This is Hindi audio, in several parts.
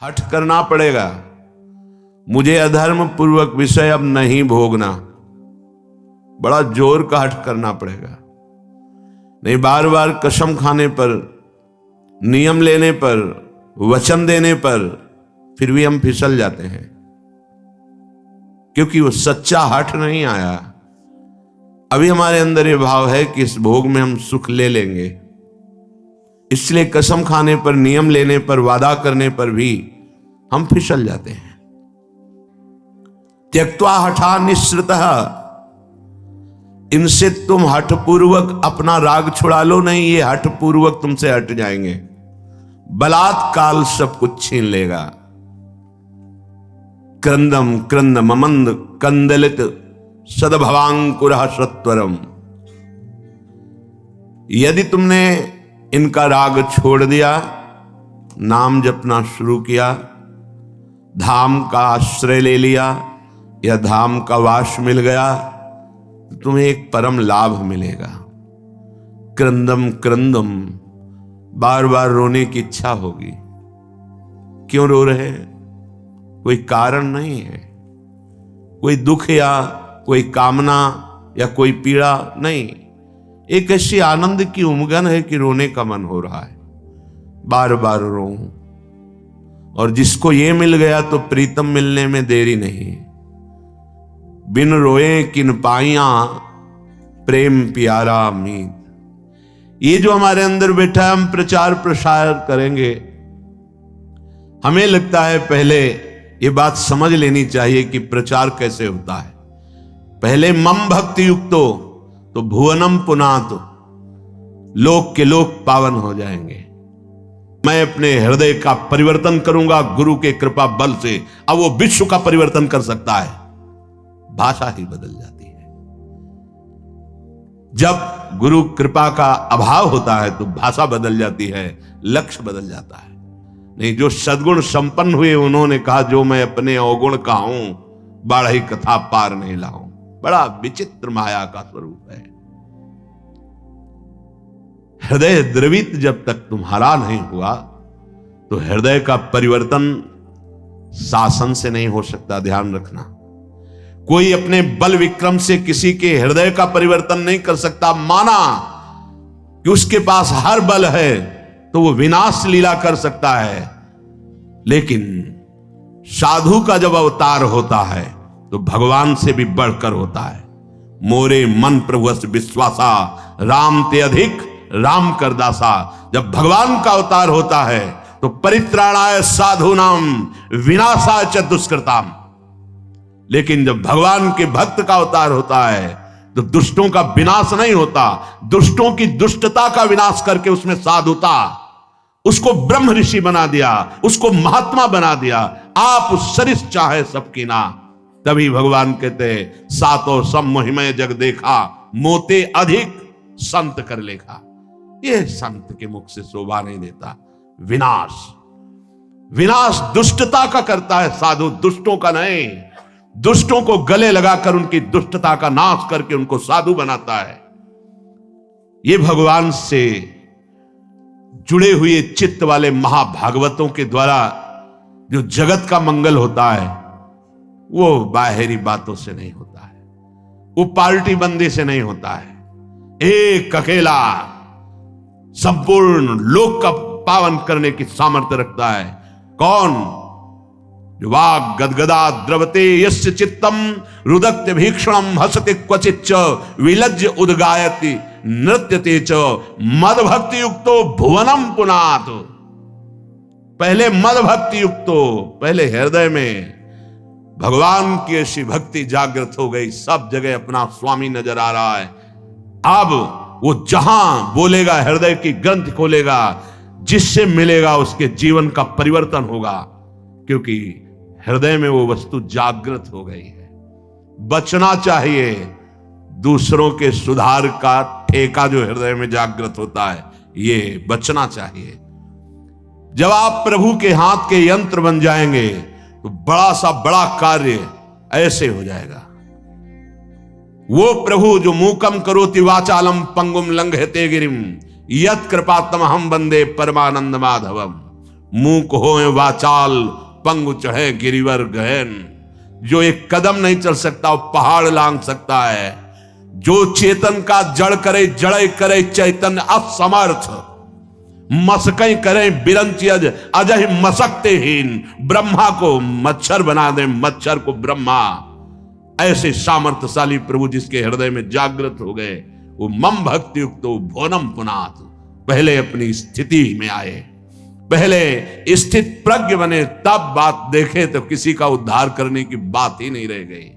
हठ करना पड़ेगा। मुझे अधर्म पूर्वक विषय अब नहीं भोगना, बड़ा जोर का हठ करना पड़ेगा। नहीं बार बार कसम खाने पर, नियम लेने पर, वचन देने पर फिर भी हम फिसल जाते हैं, क्योंकि वो सच्चा हठ नहीं आया। अभी हमारे अंदर ये भाव है कि इस भोग में हम सुख ले लेंगे, इसलिए कसम खाने पर, नियम लेने पर, वादा करने पर भी हम फिसल जाते हैं। त्यक्त्वा हठा निःसृतः, इनसे तुम हठपूर्वक अपना राग छुड़ा लो नहीं, ये हठपूर्वक तुमसे हट जाएंगे। बलात् काल सब कुछ छीन लेगा। क्रंदम क्रंद ममंद कंदलित सदभवांकुरः सत्वरम। यदि तुमने इनका राग छोड़ दिया, नाम जपना शुरू किया, धाम का आश्रय ले लिया या धाम का वास मिल गया, तो तुम्हें एक परम लाभ मिलेगा। क्रंदम क्रंदम, बार बार रोने की इच्छा होगी। क्यों रो रहे हैं? कोई कारण नहीं है, कोई दुख या कोई कामना या कोई पीड़ा नहीं, एक ऐसी आनंद की उमगन है कि रोने का मन हो रहा है, बार बार रो। और जिसको ये मिल गया तो प्रीतम मिलने में देरी नहीं। बिन रोए किन पाइयां प्रेम प्यारा मीत। ये जो हमारे अंदर बैठा है, हम प्रचार प्रसार करेंगे। हमें लगता है पहले ये बात समझ लेनी चाहिए कि प्रचार कैसे होता है। पहले मम भक्ति युक्तो तो भुवनम पुनातो, लोक के लोक पावन हो जाएंगे। मैं अपने हृदय का परिवर्तन करूंगा गुरु के कृपा बल से। अब वो विश्व का परिवर्तन कर सकता है, भाषा ही बदल जाती है। जब गुरु कृपा का अभाव होता है तो भाषा बदल जाती है, लक्ष्य बदल जाता है। नहीं, जो सद्गुण संपन्न हुए उन्होंने कहा, जो मैं अपने अवगुण का हूं, बाढ़ी कथा पार नहीं लाऊं। बड़ा विचित्र माया का स्वरूप है। हृदय द्रवित जब तक तुम्हारा नहीं हुआ तो हृदय का परिवर्तन शासन से नहीं हो सकता। ध्यान रखना, कोई अपने बल विक्रम से किसी के हृदय का परिवर्तन नहीं कर सकता। माना कि उसके पास हर बल है तो वो विनाश लीला कर सकता है, लेकिन साधु का जब अवतार होता है तो भगवान से भी बढ़कर होता है। मोरे मन प्रभुअस विश्वासा, राम ते अधिक राम कर दासा। जब भगवान का अवतार होता है तो परित्राणाय साधूनाम विनाशाय च दुष्कृताम। लेकिन जब भगवान के भक्त का अवतार होता है तो दुष्टों का विनाश नहीं होता, दुष्टों की दुष्टता का विनाश करके उसमें साधुता, उसको ब्रह्म ऋषि बना दिया, उसको महात्मा बना दिया। आप सरिस चाहे सबकी ना। तभी भगवान कहते, सातो सम मोहिमय जग देखा, मोते अधिक संत कर लेखा। ये संत के मुख से शोभा नहीं देता। विनाश, विनाश दुष्टता का करता है साधु, दुष्टों का नहीं। दुष्टों को गले लगाकर उनकी दुष्टता का नाश करके उनको साधु बनाता है। ये भगवान से जुड़े हुए चित्त वाले महाभागवतों के द्वारा जो जगत का मंगल होता है, वो बाहरी बातों से नहीं होता है, वो पार्टी बंदी से नहीं होता है। एक अकेला संपूर्ण लोक का पावन करने की सामर्थ्य रखता है। कौन? जो वाग गदगदा द्रवते यस्य चित्तम रुदक्ति भीक्षणम हसति क्वचिच्च विलज्ज उद्गायति नृत्यते च मद भक्ति युक्तो भुवनम पुनात। पहले मद भक्ति युक्तो, पहले हृदय में भगवान की ऐसी भक्ति जागृत हो गई, सब जगह अपना स्वामी नजर आ रहा है। अब वो जहां बोलेगा, हृदय की ग्रंथ खोलेगा, जिससे मिलेगा उसके जीवन का परिवर्तन होगा, क्योंकि हृदय में वो वस्तु जागृत हो गई है। बचना चाहिए दूसरों के सुधार का ठेका जो हृदय में जागृत होता है, ये बचना चाहिए। जब आप प्रभु के हाथ के यंत्र बन जाएंगे तो बड़ा सा बड़ा कार्य ऐसे हो जाएगा। वो प्रभु जो मूकम करोति वाचालम पंगुम लंघयते गिरिम यत् कृपातमहं वंदे परमानंद माधवम। मूक होए वाचाल, पंगु चढ़े गिरिवर गहन। जो एक कदम नहीं चल सकता वो पहाड़ लांग सकता है। जो चेतन का जड़ करे, जड़े करे चैतन्य असमर्थ। मसकई करें बिरंची अजय मसकते हीन। ब्रह्मा को मच्छर बना दे, मच्छर को ब्रह्मा। ऐसे सामर्थ्यशाली प्रभु जिसके हृदय में जागृत हो गए, वो मम भक्ति युक्त भोनम पुनाथ। पहले अपनी स्थिति में आए, पहले स्थित प्रज्ञ बने, तब बात देखे तो किसी का उद्धार करने की बात ही नहीं रह गई।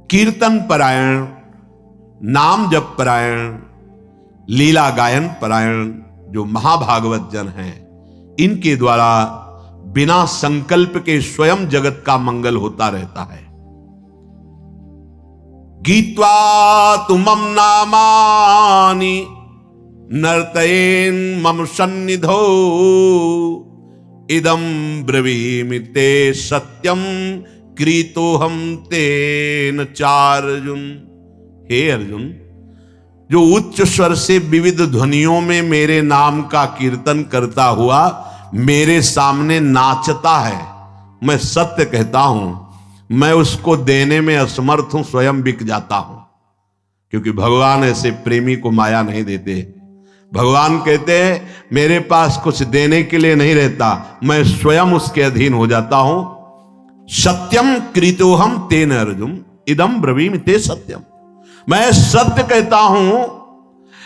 कीर्तन परायण, नाम जप परायण, लीला गायन परायण जो महाभागवत जन हैं, इनके द्वारा बिना संकल्प के स्वयं जगत का मंगल होता रहता है। गीत्वा तुमम नामानि नर्तयेन मम सन्निधौ इदं ब्रवीमि ते सत्यम क्रीतोहम तेन चार्जुन। हे अर्जुन, जो उच्च स्वर से विविध ध्वनियों में मेरे नाम का कीर्तन करता हुआ मेरे सामने नाचता है, मैं सत्य कहता हूं, मैं उसको देने में असमर्थ हूं, स्वयं बिक जाता हूं। क्योंकि भगवान ऐसे प्रेमी को माया नहीं देते। भगवान कहते हैं मेरे पास कुछ देने के लिए नहीं रहता, मैं स्वयं उसके अधीन हो जाता हूं। सत्यम कृतोहम तेन अर्जुन इदम ब्रवीमि ते सत्यम। मैं सत्य कहता हूं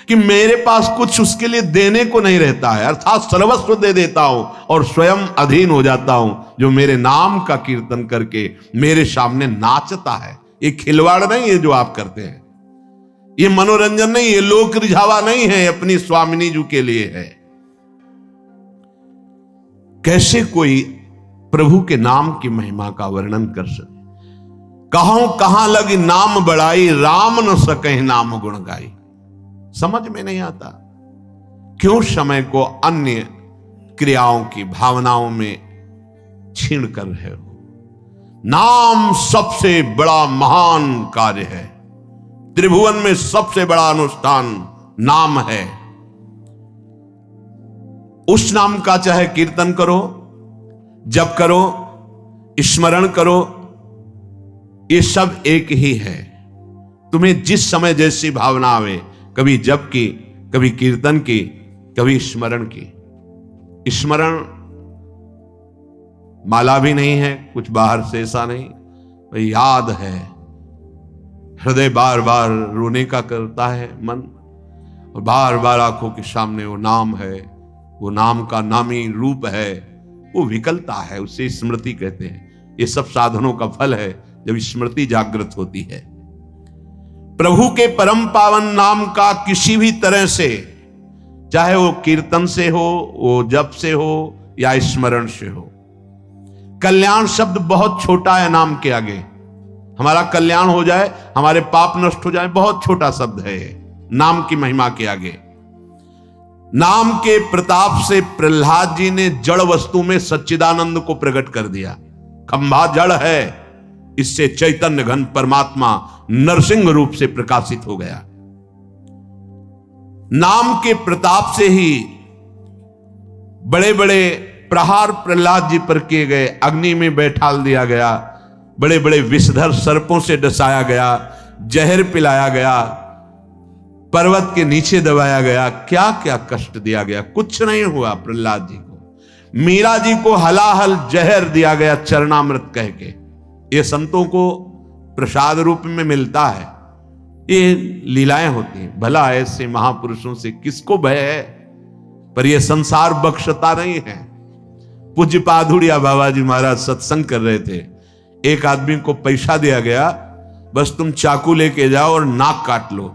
कि मेरे पास कुछ उसके लिए देने को नहीं रहता है, अर्थात सर्वस्व दे देता हूं और स्वयं अधीन हो जाता हूं। जो मेरे नाम का कीर्तन करके मेरे सामने नाचता है। ये खिलवाड़ नहीं है जो आप करते हैं, ये मनोरंजन नहीं, ये लोक रिझावा नहीं है, अपनी स्वामिनी जी के लिए है। कैसे कोई प्रभु के नाम की महिमा का वर्णन कर सके। कहां लगी नाम बढ़ाई, राम न सके नाम गुण गाई। समझ में नहीं आता क्यों समय को अन्य क्रियाओं की भावनाओं में छीन कर रहे हो। नाम सबसे बड़ा महान कार्य है। त्रिभुवन में सबसे बड़ा अनुष्ठान नाम है। उस नाम का चाहे कीर्तन करो, जप करो, स्मरण करो, ये सब एक ही है। तुम्हें जिस समय जैसी भावना आवे, कभी जप की, कभी कीर्तन की, कभी स्मरण की। स्मरण माला भी नहीं है, कुछ बाहर से ऐसा नहीं, याद है। हृदय बार बार रोने का करता है मन, और बार बार आंखों के सामने वो नाम है, वो नाम का नामी रूप है, वो विकलता है, उसे स्मृति कहते हैं। ये सब साधनों का फल है जब स्मृति जागृत होती है। प्रभु के परम पावन नाम का किसी भी तरह से, चाहे वो कीर्तन से हो, वो जप से हो या स्मरण से हो। कल्याण शब्द बहुत छोटा है नाम के आगे। हमारा कल्याण हो जाए, हमारे पाप नष्ट हो जाए, बहुत छोटा शब्द है नाम की महिमा के आगे। नाम के प्रताप से प्रहलाद जी ने जड़ वस्तु में सच्चिदानंद को प्रकट कर दिया। खंभा जड़ है, इससे चैतन्य घन परमात्मा नरसिंह रूप से प्रकाशित हो गया। नाम के प्रताप से ही बड़े बड़े प्रहार प्रहलाद जी पर किए गए, अग्नि में बैठाल दिया गया, बड़े बड़े विषधर सर्पों से डसाया गया, जहर पिलाया गया, पर्वत के नीचे दबाया गया, क्या क्या कष्ट दिया गया, कुछ नहीं हुआ प्रहलाद जी को। मीरा जी को हलाहल जहर दिया गया चरणामृत कह के। ये संतों को प्रसाद रूप में मिलता है, ये लीलाएं होती हैं। भला ऐसे महापुरुषों से किसको भय है, पर यह संसार बख्शता नहीं है। पूज्य पाधुड़िया बाबा जी महाराज सत्संग कर रहे थे, एक आदमी को पैसा दिया गया, बस तुम चाकू लेके जाओ और नाक काट लो,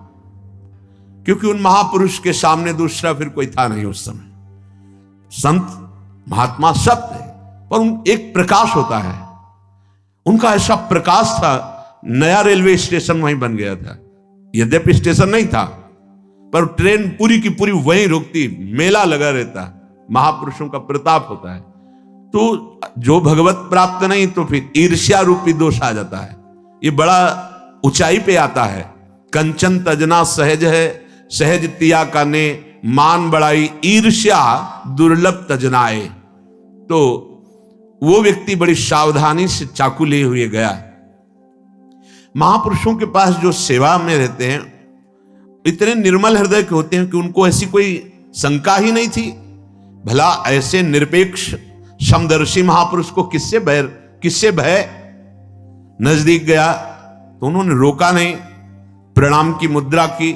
क्योंकि उन महापुरुष के सामने दूसरा फिर कोई था नहीं उस समय। संत महात्मा सब थे, पर एक प्रकाश होता है, उनका ऐसा प्रकाश था। नया रेलवे स्टेशन वहीं बन गया था, यद्यपि स्टेशन नहीं था, पर ट्रेन पूरी की पूरी वहीं रुकती, मेला लगा रहता। महापुरुषों का प्रताप होता है। तो जो भगवत प्राप्त नहीं तो फिर ईर्ष्या रूपी दोष आ जाता है। ये बड़ा ऊंचाई पे आता है। कंचन तजना सहज है, सहज तिया का ने मान बढ़ाई ईर्ष्या दुर्लभ तजनाए। तो वो व्यक्ति बड़ी सावधानी से चाकू लिए हुए गया। महापुरुषों के पास जो सेवा में रहते हैं इतने निर्मल हृदय के होते हैं कि उनको ऐसी कोई शंका ही नहीं थी। भला ऐसे निरपेक्ष समदर्शी महापुरुष को किससे भय। नजदीक गया तो उन्होंने रोका नहीं, प्रणाम की मुद्रा की,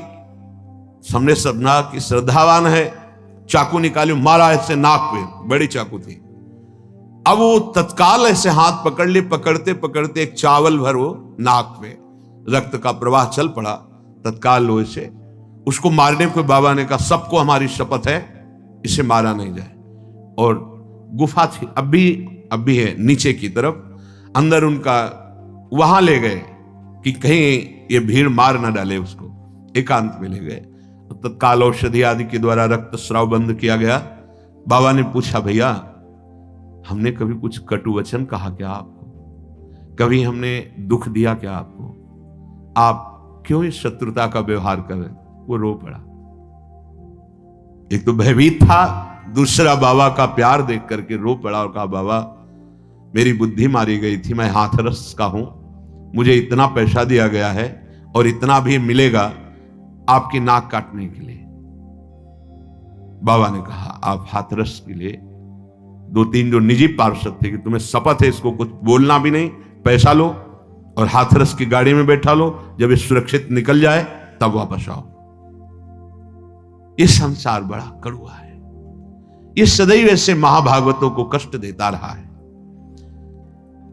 हमने समझा कि श्रद्धावान है, चाकू निकाली, मारा ऐसे नाक पे, बड़ी चाकू थी। अब वो तत्काल ऐसे हाथ पकड़ लिए, पकड़ते पकड़ते एक चावल भर वो नाक पे, रक्त का प्रवाह चल पड़ा। तत्काल लोहे से उसको मारने को बाबा ने कहा, सबको हमारी शपथ है इसे मारा नहीं जाए। और गुफा थी, अब भी है नीचे की तरफ, अंदर उनका वहां ले गए कि कहीं ये भीड़ मार ना डाले उसको, एकांत में ले गए। तत्काल औषधि आदि के द्वारा रक्त स्राव बंद किया गया। बाबा ने पूछा, भैया हमने कभी कुछ कटु वचन कहा क्या आपको? कभी हमने दुख दिया क्या आपको? आप क्यों इस शत्रुता का व्यवहार कर रहे? वो रो पड़ा। एक तो भयभीत था, दूसरा बाबा का प्यार देख करके रो पड़ा और कहा, बाबा मेरी बुद्धि मारी गई थी, मैं हाथरस का हूं, मुझे इतना पैसा दिया गया है और इतना भी मिलेगा आपकी नाक काटने के लिए। बाबा ने कहा, आप हाथरस के लिए 2-3 जो निजी पार्षद थे कि तुम्हें शपथ है इसको कुछ बोलना भी नहीं, पैसा लो और हाथरस की गाड़ी में बैठा लो, जब ये सुरक्षित निकल जाए तब वापस आओ। ये संसार बड़ा कड़वा है, ये सदैव ऐसे महाभागवतों को कष्ट देता रहा है।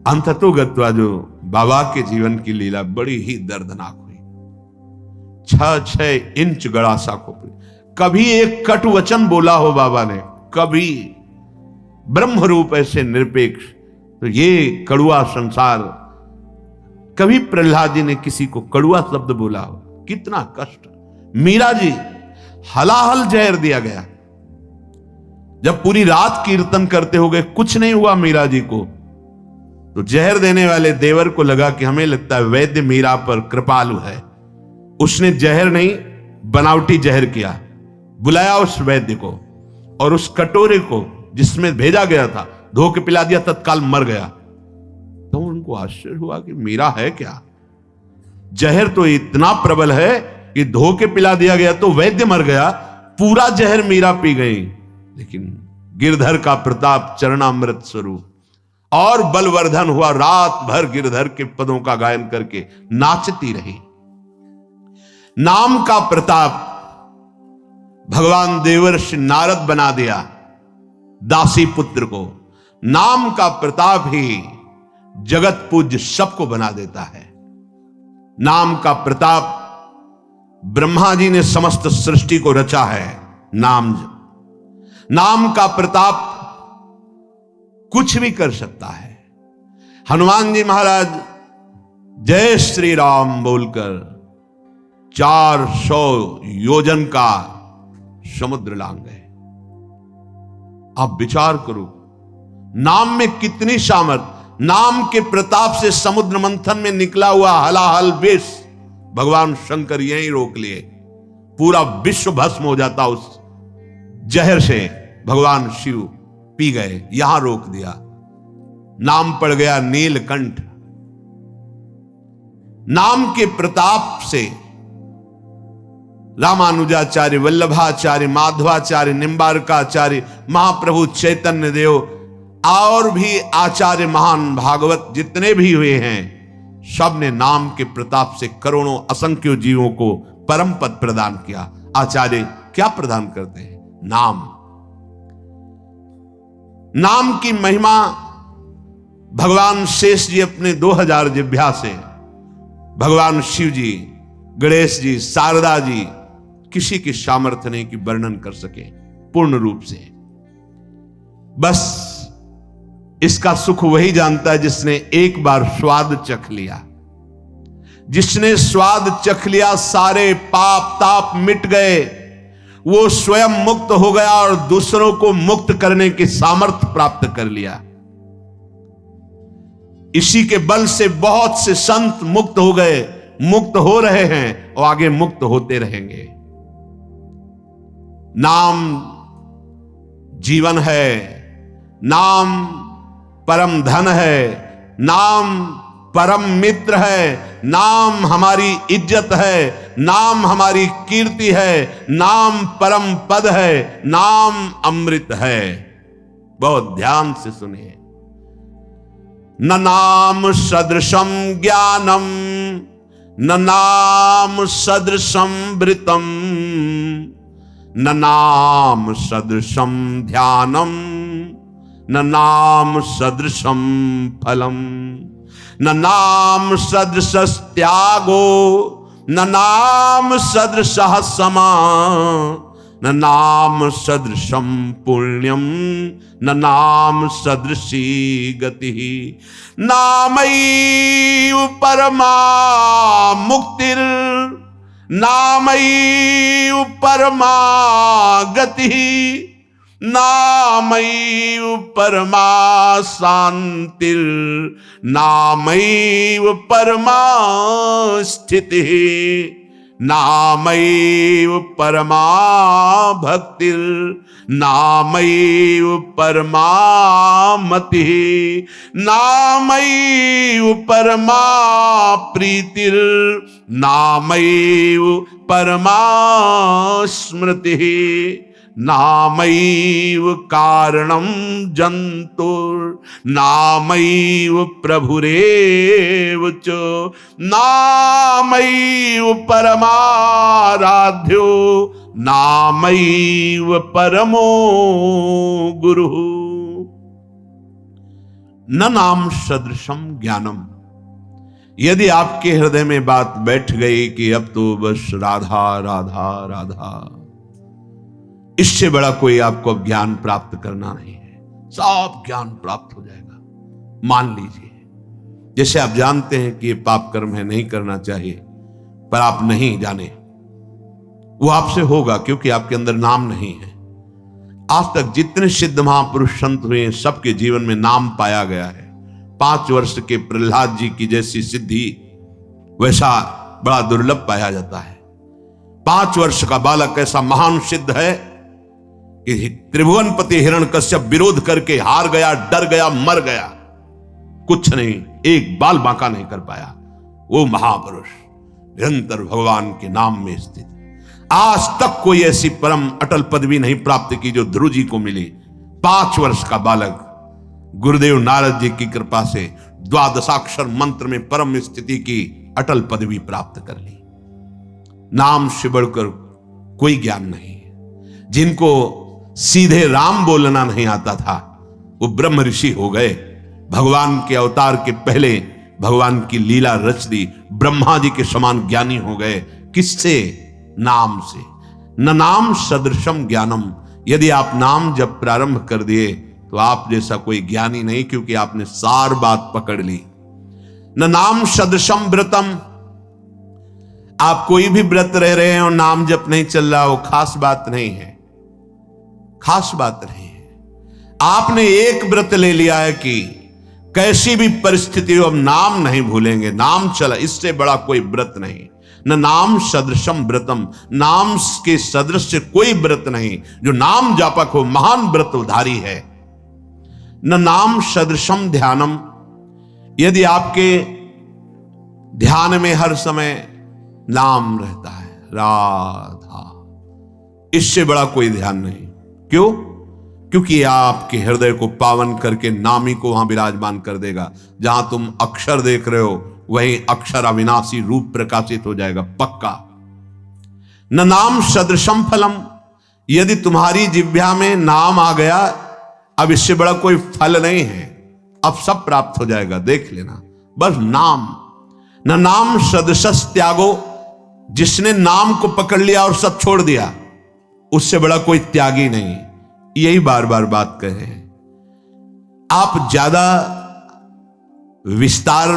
अंततोगत्वा जो बाबा के जीवन की लीला बड़ी ही दर्दनाक हुई। 6 इंच गड़ा सा खोपड़ी, कभी एक कटु वचन बोला हो बाबा ने, कभी ब्रह्म रूप ऐसे निरपेक्ष, तो ये कड़ुआ संसार, कभी प्रहलाद जी ने किसी को कड़ुआ शब्द बोला हो? कितना कष्ट। मीरा जी हलाहल जहर दिया गया, जब पूरी रात कीर्तन करते हो गए कुछ नहीं हुआ मीरा जी को, तो जहर देने वाले देवर को लगा कि हमें लगता है वैद्य मीरा पर कृपालु है, उसने जहर नहीं बनावटी जहर किया, बुलाया उस वैद्य को और उस कटोरे को जिसमें भेजा गया था धो के पिला दिया, तत्काल मर गया। तो उनको आश्चर्य हुआ कि मीरा है क्या, जहर तो इतना प्रबल है कि धो के पिला दिया गया तो वैद्य मर गया, पूरा जहर मीरा पी गई। लेकिन गिरधर का प्रताप चरणामृत स्वरूप और बलवर्धन हुआ, रात भर गिरधर के पदों का गायन करके नाचती रही। नाम का प्रताप भगवान देवर्षि नारद बना दिया दासी पुत्र को। नाम का प्रताप ही जगत पूज्य सबको बना देता है। नाम का प्रताप, ब्रह्मा जी ने समस्त सृष्टि को रचा है। नाम का प्रताप कुछ भी कर सकता है। हनुमान जी महाराज जय श्री राम बोलकर 400 योजन का समुद्र लांग गए। आप विचार करो, नाम में कितनी सामर्थ। नाम के प्रताप से समुद्र मंथन में निकला हुआ हलाहल विष भगवान शंकर यहीं रोक लिए, पूरा विश्व भस्म हो जाता उस जहर से। भगवान शिव पी गए, यहां रोक दिया। नाम पड़ गया नीलकंठ। नाम के प्रताप से रामानुजाचार्य, वल्लभाचार्य, माधवाचार्य, निम्बारकाचार्य, महाप्रभु चैतन्य देव और भी आचार्य महान भागवत जितने भी हुए हैं, सब ने नाम के प्रताप से करोड़ों असंख्य जीवों को परम पद प्रदान किया। आचार्य क्या प्रदान करते हैं? नाम। नाम की महिमा भगवान शेष जी अपने 2000 जिह्वा से, भगवान शिव जी, गणेश जी, शारदा जी, किसी की सामर्थ्य नहीं कि वर्णन कर सके पूर्ण रूप से। बस इसका सुख वही जानता है जिसने एक बार स्वाद चख लिया। जिसने स्वाद चख लिया, सारे पाप ताप मिट गए, वो स्वयं मुक्त हो गया और दूसरों को मुक्त करने की सामर्थ्य प्राप्त कर लिया। इसी के बल से बहुत से संत मुक्त हो गए, मुक्त हो रहे हैं और आगे मुक्त होते रहेंगे। नाम जीवन है, नाम परम धन है, नाम परम मित्र है, नाम हमारी इज्जत है, नाम हमारी कीर्ति है, नाम परम पद है, नाम अमृत है। बहुत ध्यान से सुनिए। न नाम सदृशम ज्ञानम, न नाम सदृशम वृतम, न नाम सदृशम ध्यानम, न नाम सदृशम फलम, न नाम सदृश त्यागो, न नाम सदृश समा, न नाम सदृशम पुण्यम, न नाम सदृशी गति। नामैव परमा मुक्तिर्, नामैव परमा गतिः, नामैव परमा शांतिर्, नामैव परमा स्थितिः, नामैव परमा भक्तिर्, नामैव परमा मतिः, नामैव परमा प्रीतिर्, नामैव परमा स्मृतिः, नामैव कारणं जन्तुर्, नामैव प्रभुरेव च, नामैव परमाराध्यो, नामैव परमो गुरुः। न नाम सदृशम ज्ञानम। यदि आपके हृदय में बात बैठ गई कि अब तो बस राधा राधा राधा, इससे बड़ा कोई आपको अब ज्ञान प्राप्त करना नहीं है, सब ज्ञान प्राप्त हो जाएगा। मान लीजिए, जैसे आप जानते हैं कि ये पाप कर्म है, नहीं करना चाहिए, पर आप नहीं जाने, वो आपसे होगा क्योंकि आपके अंदर नाम नहीं है। आज तक जितने सिद्ध महापुरुष संत हुए, सबके जीवन में नाम पाया गया है। 5 वर्ष के प्रहलाद जी की जैसी सिद्धि वैसा बड़ा दुर्लभ पाया जाता है। 5 वर्ष का बालक ऐसा महान सिद्ध है कि त्रिभुवनपति हिरण्यकश्यप विरोध करके हार गया, डर गया, मर गया, कुछ नहीं, एक बाल बांका नहीं कर पाया। वो महापुरुष निरंतर भगवान के नाम में स्थित। आज तक कोई ऐसी परम अटल पदवी नहीं प्राप्त की जो ध्रुव जी को मिली। 5 वर्ष का बालक गुरुदेव नारद जी की कृपा से 12 मंत्र में परम स्थिति की अटल पदवी प्राप्त कर ली। नाम से बढ़कर कोई ज्ञान नहीं है। जिनको सीधे राम बोलना नहीं आता था, वो ब्रह्म ऋषि हो गए। भगवान के अवतार के पहले भगवान की लीला रच दी, ब्रह्मा जी के समान ज्ञानी हो गए। किससे? नाम से। न नाम सदृशम ज्ञानम। यदि आप नाम जब प्रारंभ कर दिए तो आप जैसा कोई ज्ञानी नहीं, क्योंकि आपने सार बात पकड़ ली। न नाम सदृशम व्रतम। आप कोई भी व्रत रह रहे हैं और नाम जप नहीं चल रहा, वो खास बात नहीं है, खास बात नहीं है। आपने एक व्रत ले लिया है कि कैसी भी परिस्थिति हो, अब नाम नहीं भूलेंगे, नाम चला, इससे बड़ा कोई व्रत नहीं। न नाम सदृशम व्रतम। नाम के सदृश कोई व्रत नहीं। जो नाम जापक हो, महान व्रतधारी है। न नाम सदृशम ध्यानम। यदि आपके ध्यान में हर समय नाम रहता है, राधा, इससे बड़ा कोई ध्यान नहीं। क्यों? क्योंकि आपके हृदय को पावन करके नामी को वहां विराजमान कर देगा। जहां तुम अक्षर देख रहे हो, वहीं अक्षर अविनाशी रूप प्रकाशित हो जाएगा, पक्का। न नाम सदृशम फलम। यदि तुम्हारी जिह्वा में नाम आ गया, अब इससे बड़ा कोई फल नहीं है, अब सब प्राप्त हो जाएगा, देख लेना, बस नाम। न नाम सदृशस त्यागो। जिसने नाम को पकड़ लिया और सब छोड़ दिया, उससे बड़ा कोई त्यागी नहीं। यही बार बार बात कहे। आप ज्यादा विस्तार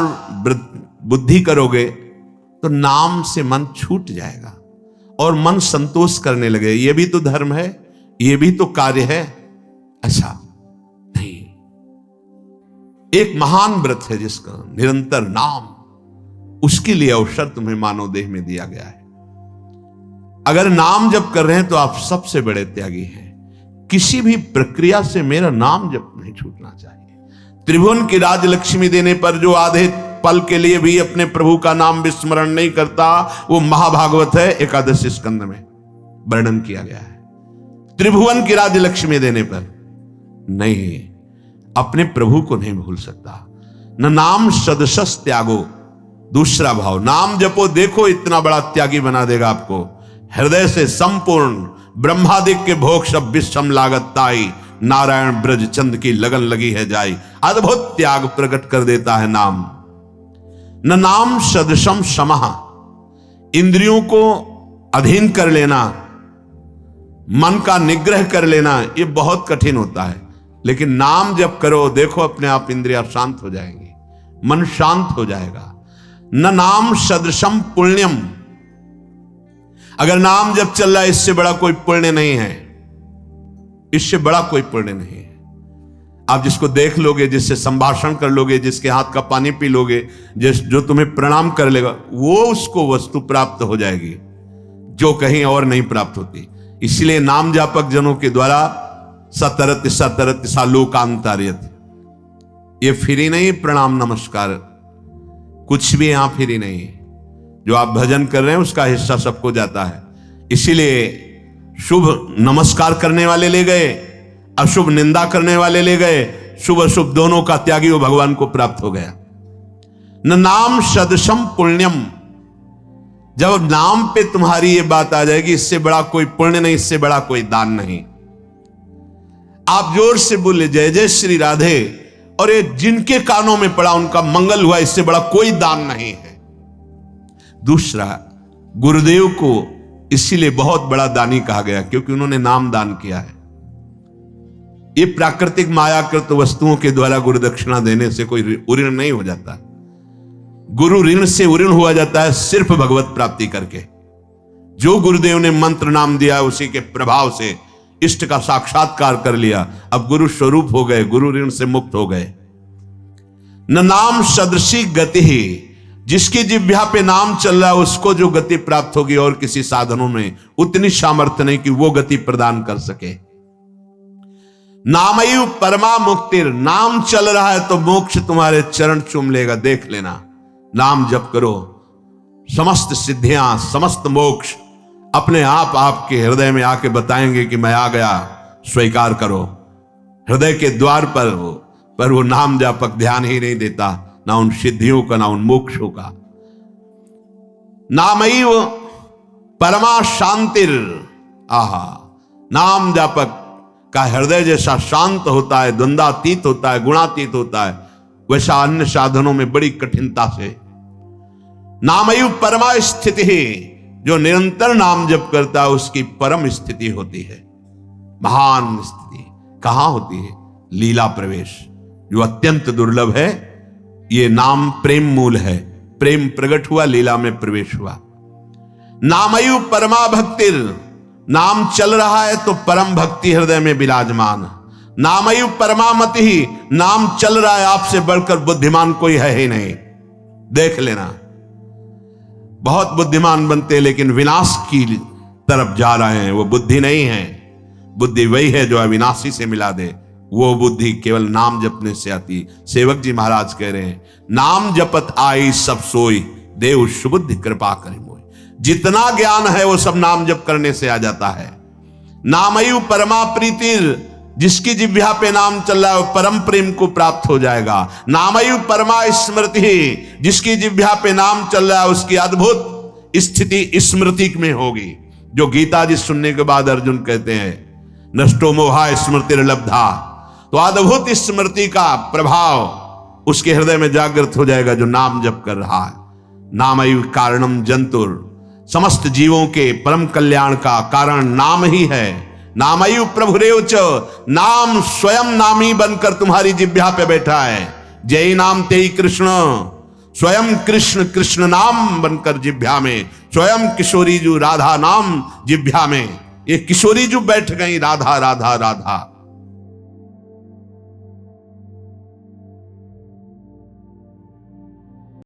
बुद्धि करोगे तो नाम से मन छूट जाएगा और मन संतोष करने लगे, ये भी तो धर्म है, ये भी तो कार्य है। अच्छा नहीं, एक महान व्रत है जिसका निरंतर नाम, उसके लिए अवसर तुम्हें मानव देह में दिया गया है। अगर नाम जप कर रहे हैं तो आप सबसे बड़े त्यागी हैं। किसी भी प्रक्रिया से मेरा नाम जप नहीं छूटना चाहिए। त्रिभुवन की राजलक्ष्मी देने पर जो आधे पल के लिए भी अपने प्रभु का नाम विस्मरण नहीं करता, वो महाभागवत है, एकादश स्कंद में वर्णन किया गया है। त्रिभुवन की राजलक्ष्मी देने पर नहीं, अपने प्रभु को नहीं भूल सकता। न नाम सदसस त्यागो, दूसरा भाव, नाम जपो, देखो इतना बड़ा त्यागी बना देगा आपको। हृदय से संपूर्ण ब्रह्मादिक के भोग सब विषम लागत ताई, नारायण ब्रज चंद की लगन लगी है जाई। अद्भुत त्याग प्रकट कर देता है नाम। न नाम सदसम समः, इंद्रियों को अधीन कर लेना, मन का निग्रह कर लेना, ये बहुत कठिन होता है। लेकिन नाम जप करो, देखो अपने आप इंद्रियां शांत हो जाएंगी, मन शांत हो जाएगा। न नाम सदृशम पुण्यम, अगर नाम जप चल रहा है, इससे बड़ा कोई पुण्य नहीं है, इससे बड़ा कोई पुण्य नहीं है। आप जिसको देख लोगे, जिससे संभाषण कर लोगे, जिसके हाथ का पानी पी लोगे, जो तुम्हें प्रणाम कर लेगा, वो उसको वस्तु प्राप्त हो जाएगी जो कहीं और नहीं प्राप्त होती। इसलिए नाम जापक जनों के द्वारा सतरत सतरत सालोकांतार्यत, ये फ्री नहीं प्रणाम नमस्कार, कुछ भी यहां फ्री नहीं। जो आप भजन कर रहे हैं उसका हिस्सा सबको जाता है। इसीलिए शुभ नमस्कार करने वाले ले गए, अशुभ निंदा करने वाले ले गए, शुभ अशुभ दोनों का त्यागी वो भगवान को प्राप्त हो गया। न नाम सदसम पुण्यम, जब नाम पे तुम्हारी ये बात आ जाएगी, इससे बड़ा कोई पुण्य नहीं, इससे बड़ा कोई दान नहीं। आप जोर से बोले जय जय श्री राधे, और ये जिनके कानों में पड़ा उनका मंगल हुआ, इससे बड़ा कोई दान नहीं है। दूसरा, गुरुदेव को इसीलिए बहुत बड़ा दानी कहा गया क्योंकि उन्होंने नाम दान किया है। ये प्राकृतिक मायाकृत वस्तुओं के द्वारा गुरु दक्षिणा देने से कोई ऋण नहीं हो जाता। गुरु ऋण से ऋण हुआ जाता है सिर्फ भगवत प्राप्ति करके। जो गुरुदेव ने मंत्र नाम दिया, उसी के प्रभाव से इष्ट का साक्षात्कार कर लिया, अब गुरु स्वरूप हो गए, गुरु ऋण से मुक्त हो गए। न नाम सदृशी गति ही, जिसकी जिह्वा पे नाम चल रहा है उसको जो गति प्राप्त होगी, और किसी साधनों में उतनी सामर्थ्य नहीं कि वो गति प्रदान कर सके। नामयु परमा मुक्तिर, नाम चल रहा है तो मोक्ष तुम्हारे चरण चूम लेगा, देख लेना। नाम जप करो, समस्त सिद्धियां, समस्त मोक्ष अपने आप आपके हृदय में आके बताएंगे कि मैं आ गया, स्वीकार करो। हृदय के द्वार पर वो नाम जापक ध्यान ही नहीं देता, ना उन सिद्धियों का, ना उन मोक्षों का। नामैव परमा शांतिर, आहा, नाम जापक का हृदय जैसा शांत होता है, द्वंद्वातीत होता है, गुणातीत होता है, वैसा अन्य साधनों में बड़ी कठिनता से। नामैव परमा स्थिति ही, जो निरंतर नाम जप करता है उसकी परम स्थिति होती है, महान स्थिति। कहां होती है? लीला प्रवेश, जो अत्यंत दुर्लभ है। ये नाम प्रेम मूल है, प्रेम प्रकट हुआ, लीला में प्रवेश हुआ। नामयु परमा भक्तिर, नाम चल रहा है तो परम भक्ति हृदय में विराजमान। नामयु परमामति ही, नाम चल रहा है, आपसे बढ़कर बुद्धिमान कोई है ही नहीं। देख लेना, बहुत बुद्धिमान बनते लेकिन विनाश की तरफ जा रहे हैं, वो बुद्धि नहीं है। बुद्धि वही है जो अविनाशी से मिला दे, वो बुद्धि केवल नाम जपने से आती। सेवक जी महाराज कह रहे हैं, नाम जपत आई सब सोई, देव सुबुद्धि कृपा करे मोय। जितना ज्ञान है वो सब नाम जप करने से आ जाता है। नामयु परमा प्रीतिर, जिसकी जिह्वा पे नाम चल रहा है परम प्रेम को प्राप्त हो जाएगा। नामयु परमा स्मृति, जिसकी जिह्वा पे नाम चल रहा है उसकी अद्भुत स्थिति स्मृति में होगी। जो गीता जी सुनने के बाद अर्जुन कहते हैं, नष्टो मोहा स्मृतिर्लब्धा, तो अद्भुत स्मृति का प्रभाव उसके हृदय में जागृत हो जाएगा जो नाम जप कर रहा है। नामयु कारणम जंतुर, समस्त जीवों के परम कल्याण का कारण नाम ही है। नामयु प्रभुरेव च, नाम स्वयं नामी बनकर तुम्हारी जिह्वा पे बैठा है। जय नाम तेई कृष्ण, स्वयं कृष्ण कृष्ण नाम बनकर जिह्वा में, स्वयं किशोरी जू राधा नाम जिह्वा में। ये किशोरी जू बैठ गई, राधा राधा राधा।